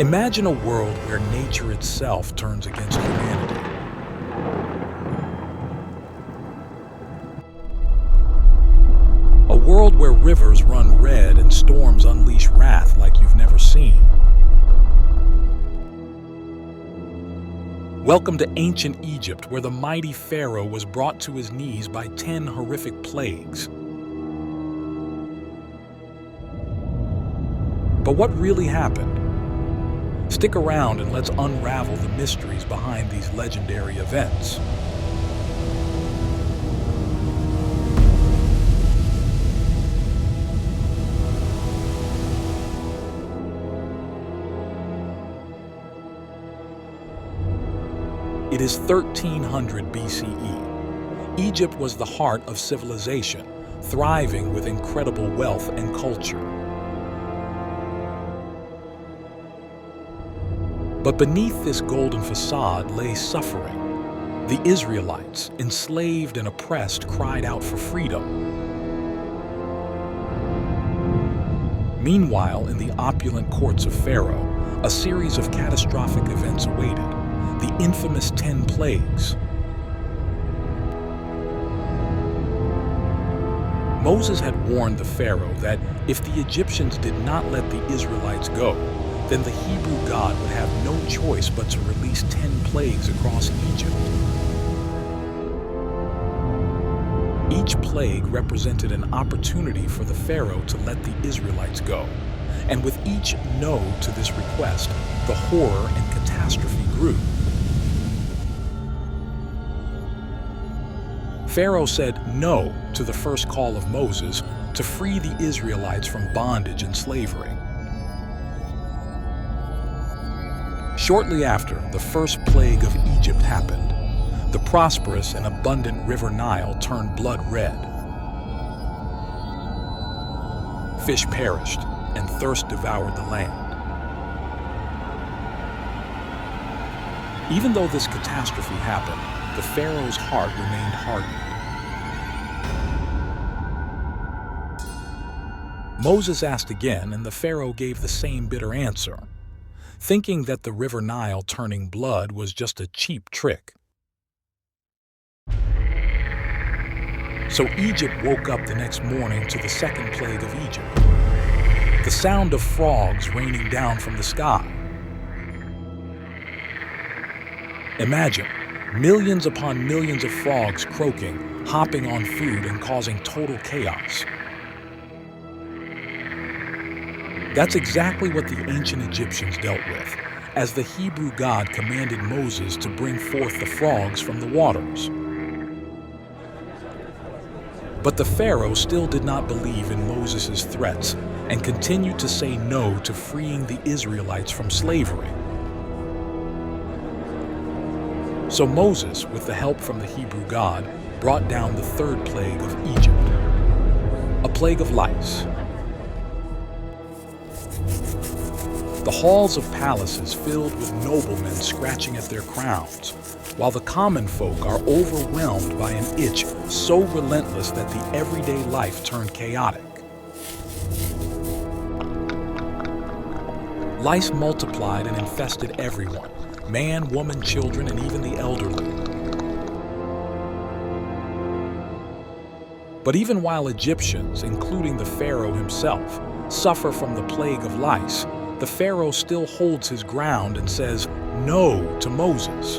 Imagine a world where nature itself turns against humanity. A world where rivers run red and storms unleash wrath like you've never seen. Welcome to ancient Egypt, where the mighty Pharaoh was brought to his knees by 10 horrific plagues. But what really happened? Stick around and let's unravel the mysteries behind these legendary events. It is 1300 BCE. Egypt was the heart of civilization, thriving with incredible wealth and culture. But beneath this golden facade lay suffering. The Israelites, enslaved and oppressed, cried out for freedom. Meanwhile, in the opulent courts of Pharaoh, a series of catastrophic events awaited, the infamous 10 plagues. Moses had warned the Pharaoh that if the Egyptians did not let the Israelites go, then the Hebrew God would have no choice but to release 10 plagues across Egypt. Each plague represented an opportunity for the Pharaoh to let the Israelites go. And with each no to this request, the horror and catastrophe grew. Pharaoh said no to the first call of Moses to free the Israelites from bondage and slavery. Shortly after, the first plague of Egypt happened. The prosperous and abundant river Nile turned blood red. Fish perished, and thirst devoured the land. Even though this catastrophe happened, the Pharaoh's heart remained hardened. Moses asked again, and the Pharaoh gave the same bitter answer, thinking that the river Nile turning blood was just a cheap trick. So Egypt woke up the next morning to the second plague of Egypt, the sound of frogs raining down from the sky. Imagine millions upon millions of frogs croaking, hopping on food, and causing total chaos. That's exactly what the ancient Egyptians dealt with, as the Hebrew God commanded Moses to bring forth the frogs from the waters. But the Pharaoh still did not believe in Moses' threats and continued to say no to freeing the Israelites from slavery. So Moses, with the help from the Hebrew God, brought down the third plague of Egypt, a plague of lice. The halls of palaces filled with noblemen scratching at their crowns, while the common folk are overwhelmed by an itch so relentless that the everyday life turned chaotic. Lice multiplied and infested everyone, man, woman, children, and even the elderly. But even while Egyptians, including the Pharaoh himself, suffer from the plague of lice, the Pharaoh still holds his ground and says no to Moses.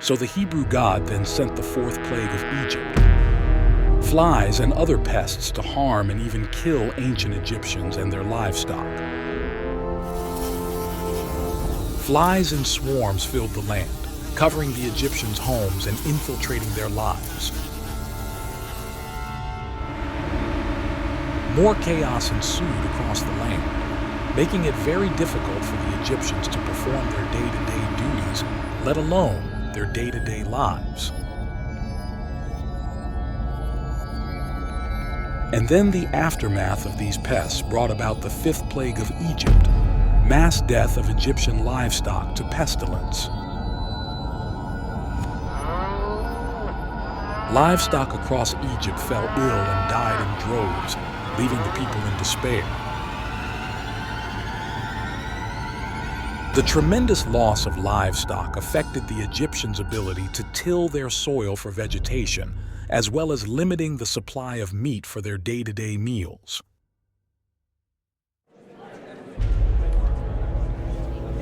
So the Hebrew God then sent the fourth plague of Egypt, flies and other pests to harm and even kill ancient Egyptians and their livestock. Flies in swarms filled the land, covering the Egyptians' homes and infiltrating their lives. More chaos ensued across the land, making it very difficult for the Egyptians to perform their day-to-day duties, let alone their day-to-day lives. And then the aftermath of these pests brought about the fifth plague of Egypt, mass death of Egyptian livestock to pestilence. Livestock across Egypt fell ill and died in droves, leaving the people in despair. The tremendous loss of livestock affected the Egyptians' ability to till their soil for vegetation, as well as limiting the supply of meat for their day-to-day meals.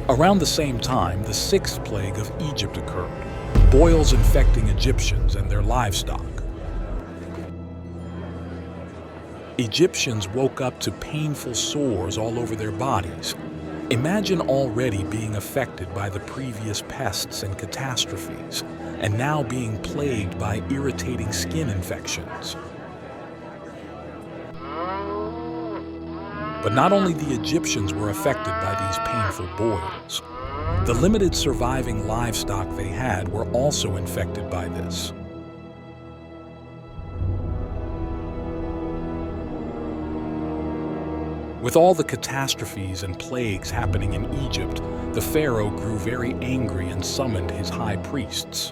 Around the same time, the sixth plague of Egypt occurred, boils infecting Egyptians and their livestock. Egyptians woke up to painful sores all over their bodies. Imagine already being affected by the previous pests and catastrophes, and now being plagued by irritating skin infections. But not only the Egyptians were affected by these painful boils. The limited surviving livestock they had were also infected by this. With all the catastrophes and plagues happening in Egypt, the Pharaoh grew very angry and summoned his high priests.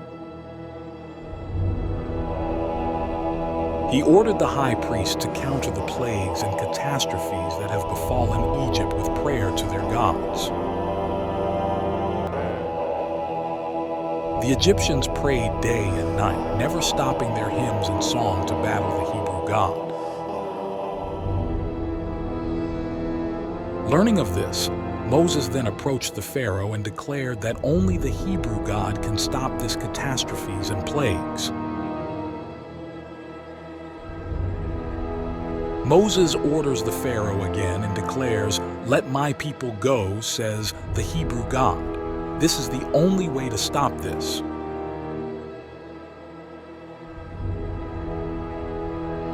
He ordered the high priests to counter the plagues and catastrophes that have befallen Egypt with prayer to their gods. The Egyptians prayed day and night, never stopping their hymns and song to battle the Hebrew God. Learning of this, Moses then approached the Pharaoh and declared that only the Hebrew God can stop these catastrophes and plagues. Moses orders the Pharaoh again and declares, "Let my people go," says the Hebrew God. This is the only way to stop this.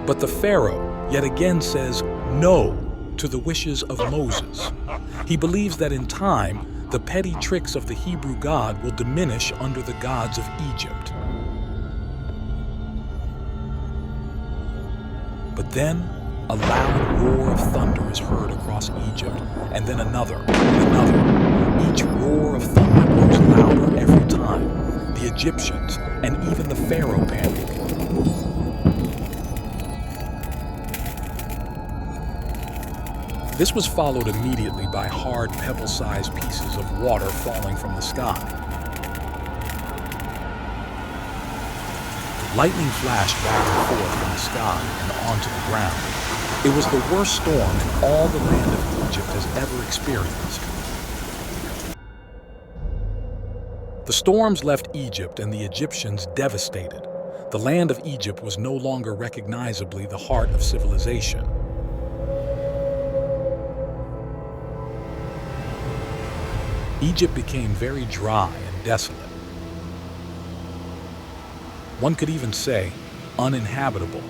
But the Pharaoh yet again says no to the wishes of Moses. He believes that in time, the petty tricks of the Hebrew God will diminish under the gods of Egypt. But then, a loud roar of thunder is heard across Egypt, and then another, and another. Each roar of thunder grows louder every time. The Egyptians, and even the Pharaoh, panic. This was followed immediately by hard, pebble-sized pieces of water falling from the sky. Lightning flashed back and forth from the sky and onto the ground. It was the worst storm in all the land of Egypt has ever experienced. The storms left Egypt and the Egyptians devastated. The land of Egypt was no longer recognizably the heart of civilization. Egypt became very dry and desolate. One could even say uninhabitable.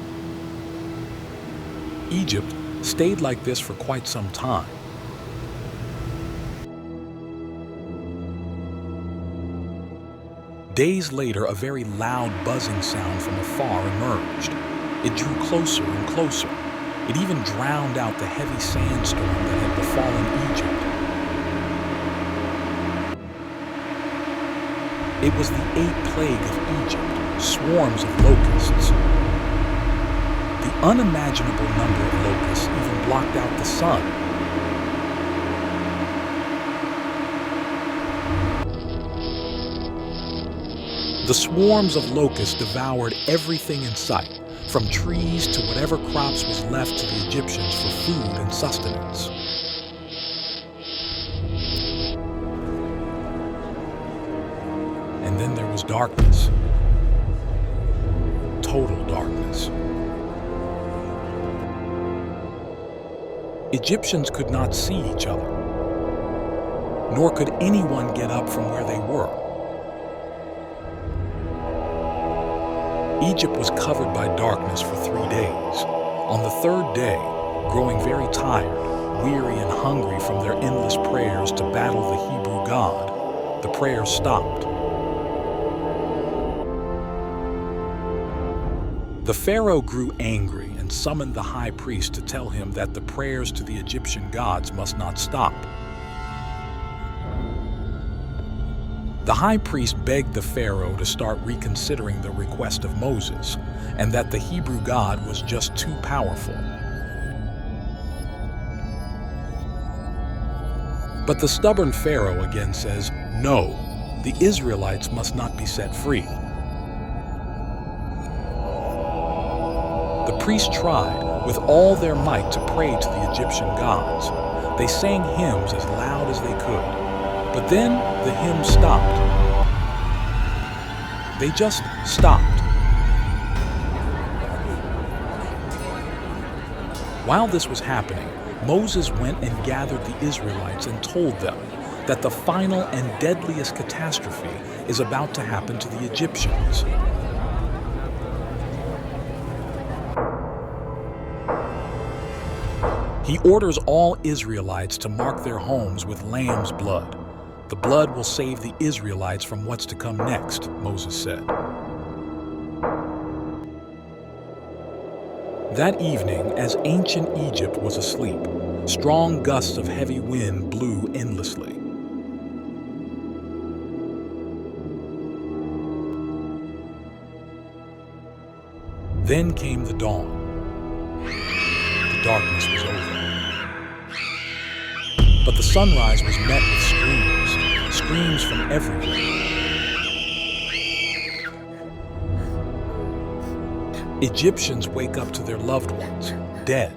Egypt stayed like this for quite some time. Days later, a very loud buzzing sound from afar emerged. It drew closer and closer. It even drowned out the heavy sandstorm that had befallen Egypt. It was the eighth plague of Egypt, swarms of locusts. The unimaginable number of locusts even blocked out the sun. The swarms of locusts devoured everything in sight, from trees to whatever crops was left to the Egyptians for food and sustenance. And then there was darkness. Total darkness. Egyptians could not see each other, nor could anyone get up from where they were. Egypt was covered by darkness for 3 days. On the third day, growing very tired, weary and hungry from their endless prayers to battle the Hebrew God, the prayers stopped. The Pharaoh grew angry and summoned the high priest to tell him that the prayers to the Egyptian gods must not stop. The high priest begged the Pharaoh to start reconsidering the request of Moses, and that the Hebrew God was just too powerful. But the stubborn Pharaoh again says, no, the Israelites must not be set free. The priests tried with all their might to pray to the Egyptian gods. They sang hymns as loud as they could. But then the hymns stopped. They just stopped. While this was happening, Moses went and gathered the Israelites and told them that the final and deadliest catastrophe is about to happen to the Egyptians. He orders all Israelites to mark their homes with lamb's blood. The blood will save the Israelites from what's to come next, Moses said. That evening, as ancient Egypt was asleep, strong gusts of heavy wind blew endlessly. Then came the dawn. The darkness was over. But the sunrise was met with screams from everywhere. Egyptians wake up to their loved ones, dead.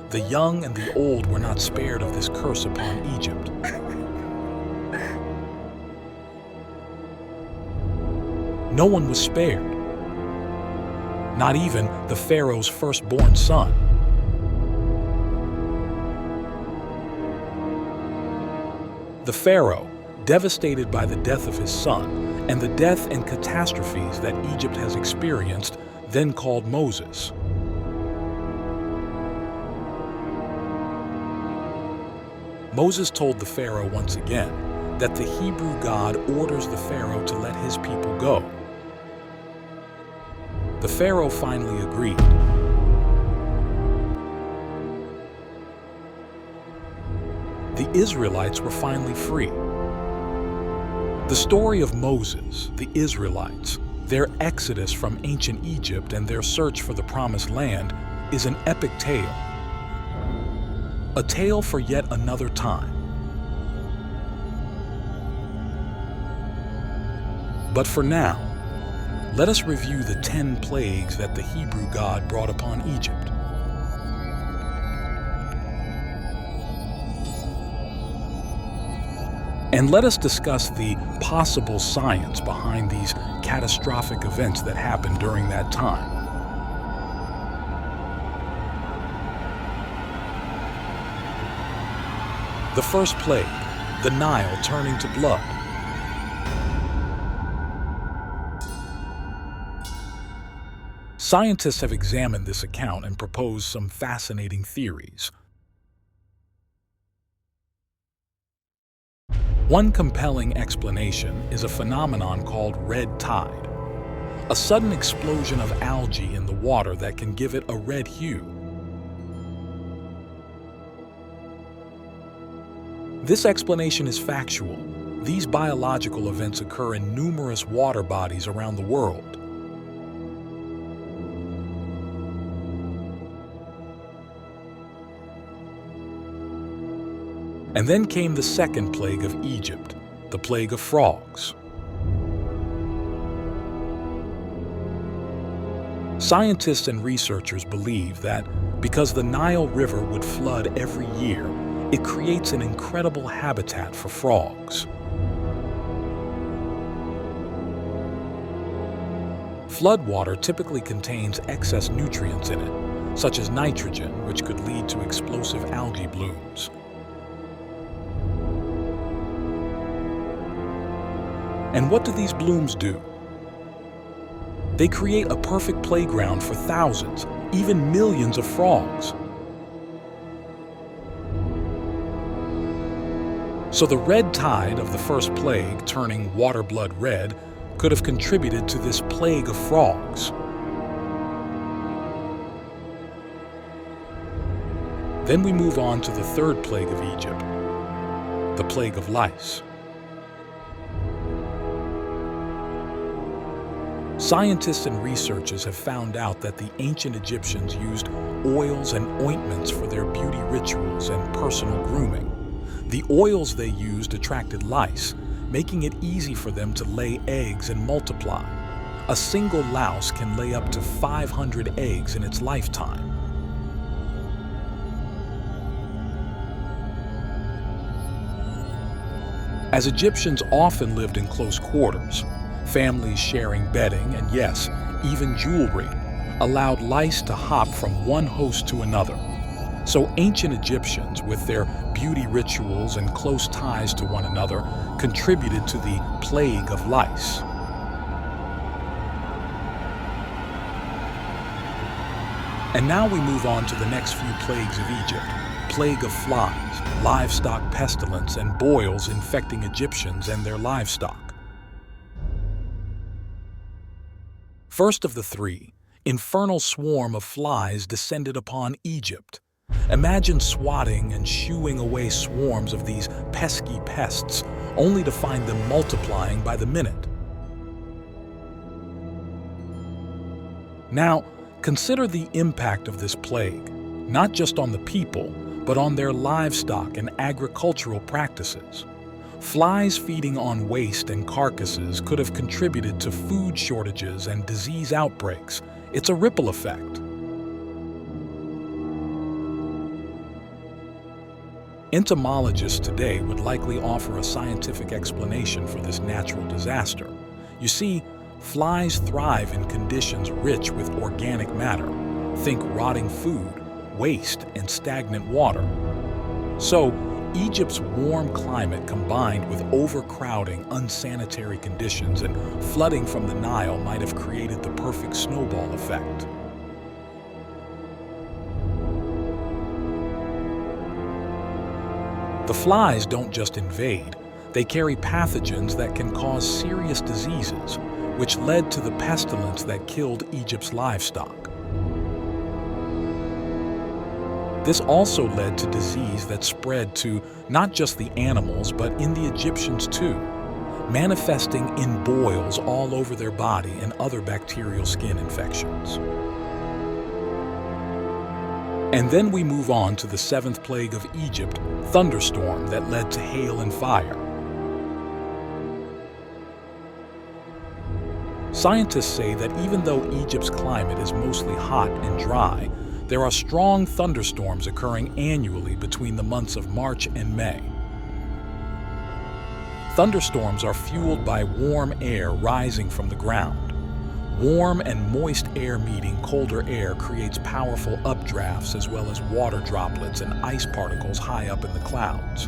The young and the old were not spared of this curse upon Egypt. No one was spared. Not even the Pharaoh's firstborn son. The Pharaoh, devastated by the death of his son and the death and catastrophes that Egypt has experienced, then called Moses. Moses told the Pharaoh once again that the Hebrew God orders the Pharaoh to let his people go. The Pharaoh finally agreed. The Israelites were finally free. The story of Moses, the Israelites, their exodus from ancient Egypt and their search for the Promised Land is an epic tale. A tale for yet another time. But for now, let us review the 10 plagues that the Hebrew God brought upon Egypt. And let us discuss the possible science behind these catastrophic events that happened during that time. The first plague, the Nile turning to blood. Scientists have examined this account and proposed some fascinating theories. One compelling explanation is a phenomenon called red tide, a sudden explosion of algae in the water that can give it a red hue. This explanation is factual. These biological events occur in numerous water bodies around the world. And then came the second plague of Egypt, the plague of frogs. Scientists and researchers believe that because the Nile River would flood every year, it creates an incredible habitat for frogs. Floodwater typically contains excess nutrients in it, such as nitrogen, which could lead to explosive algae blooms. And what do these blooms do? They create a perfect playground for thousands, even millions of frogs. So the red tide of the first plague, turning water blood red, could have contributed to this plague of frogs. Then we move on to the third plague of Egypt, the plague of lice. Scientists and researchers have found out that the ancient Egyptians used oils and ointments for their beauty rituals and personal grooming. The oils they used attracted lice, making it easy for them to lay eggs and multiply. A single louse can lay up to 500 eggs in its lifetime. As Egyptians often lived in close quarters, families sharing bedding and, yes, even jewelry, allowed lice to hop from one host to another. So ancient Egyptians, with their beauty rituals and close ties to one another, contributed to the plague of lice. And now we move on to the next few plagues of Egypt: plague of flies, livestock pestilence, and boils infecting Egyptians and their livestock. First of the three, infernal swarm of flies descended upon Egypt. Imagine swatting and shooing away swarms of these pesky pests, only to find them multiplying by the minute. Now, consider the impact of this plague, not just on the people, but on their livestock and agricultural practices. Flies feeding on waste and carcasses could have contributed to food shortages and disease outbreaks. It's a ripple effect. Entomologists today would likely offer a scientific explanation for this natural disaster. You see, flies thrive in conditions rich with organic matter. Think rotting food, waste, and stagnant water. So, Egypt's warm climate combined with overcrowding, unsanitary conditions, and flooding from the Nile might have created the perfect snowball effect. The flies don't just invade, they carry pathogens that can cause serious diseases, which led to the pestilence that killed Egypt's livestock. This also led to disease that spread to not just the animals, but in the Egyptians too, manifesting in boils all over their body and other bacterial skin infections. And then we move on to the seventh plague of Egypt, thunderstorm that led to hail and fire. Scientists say that even though Egypt's climate is mostly hot and dry, there are strong thunderstorms occurring annually between the months of March and May. Thunderstorms are fueled by warm air rising from the ground. Warm and moist air meeting colder air creates powerful updrafts as well as water droplets and ice particles high up in the clouds.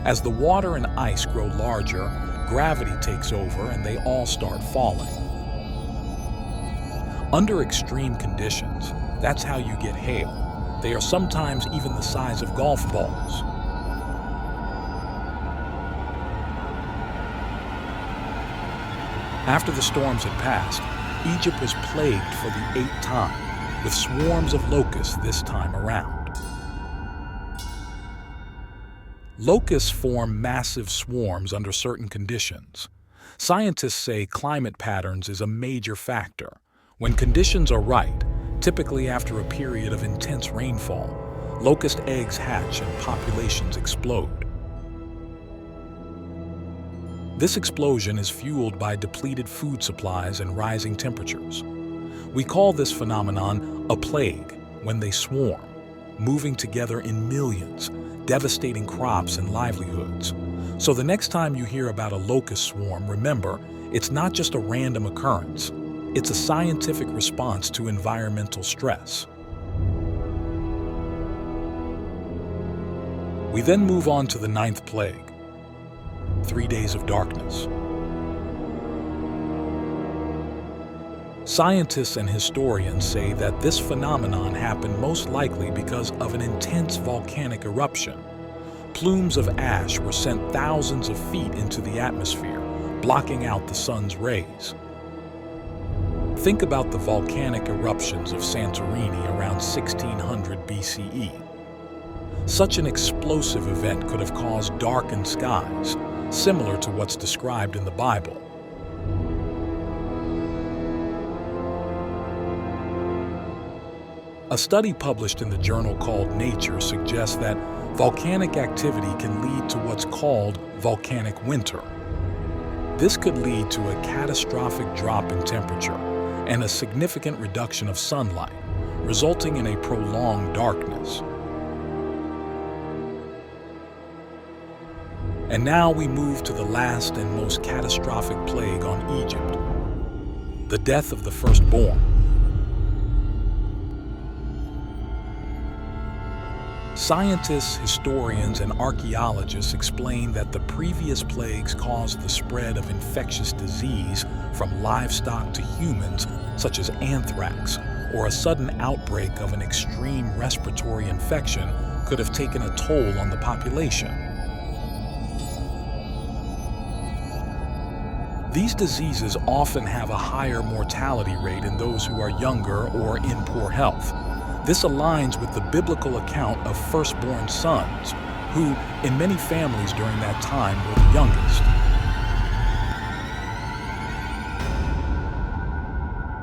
As the water and ice grow larger, gravity takes over and they all start falling. Under extreme conditions, that's how you get hail. They are sometimes even the size of golf balls. After the storms had passed, Egypt was plagued for the 8th time, with swarms of locusts this time around. Locusts form massive swarms under certain conditions. Scientists say climate patterns is a major factor. When conditions are right, typically after a period of intense rainfall, locust eggs hatch and populations explode. This explosion is fueled by depleted food supplies and rising temperatures. We call this phenomenon a plague when they swarm, moving together in millions, devastating crops and livelihoods. So the next time you hear about a locust swarm, remember, it's not just a random occurrence. It's a scientific response to environmental stress. We then move on to the 9th plague, 3 days of darkness. Scientists and historians say that this phenomenon happened most likely because of an intense volcanic eruption. Plumes of ash were sent thousands of feet into the atmosphere, blocking out the sun's rays. Think about the volcanic eruptions of Santorini around 1600 BCE. Such an explosive event could have caused darkened skies, similar to what's described in the Bible. A study published in the journal called Nature suggests that volcanic activity can lead to what's called volcanic winter. This could lead to a catastrophic drop in temperature and a significant reduction of sunlight, resulting in a prolonged darkness. And now we move to the last and most catastrophic plague on Egypt, the death of the firstborn. Scientists, historians, and archaeologists explain that the previous plagues caused the spread of infectious disease from livestock to humans, such as anthrax, or a sudden outbreak of an extreme respiratory infection could have taken a toll on the population. These diseases often have a higher mortality rate in those who are younger or in poor health. This aligns with the biblical account of firstborn sons, who, in many families during that time, were the youngest.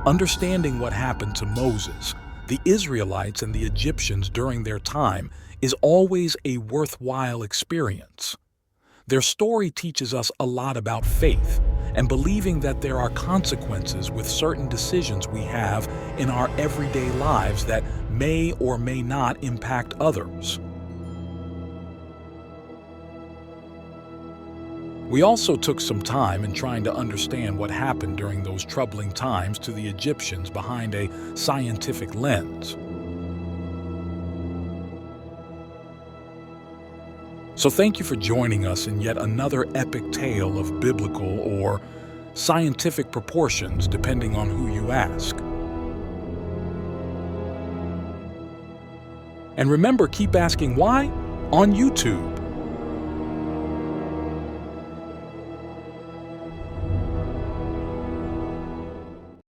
Understanding what happened to Moses, the Israelites, and the Egyptians during their time is always a worthwhile experience. Their story teaches us a lot about faith and believing that there are consequences with certain decisions we have in our everyday lives that may or may not impact others. We also took some time in trying to understand what happened during those troubling times to the Egyptians behind a scientific lens. So thank you for joining us in yet another epic tale of biblical or scientific proportions, depending on who you ask. And remember, keep asking why on YouTube.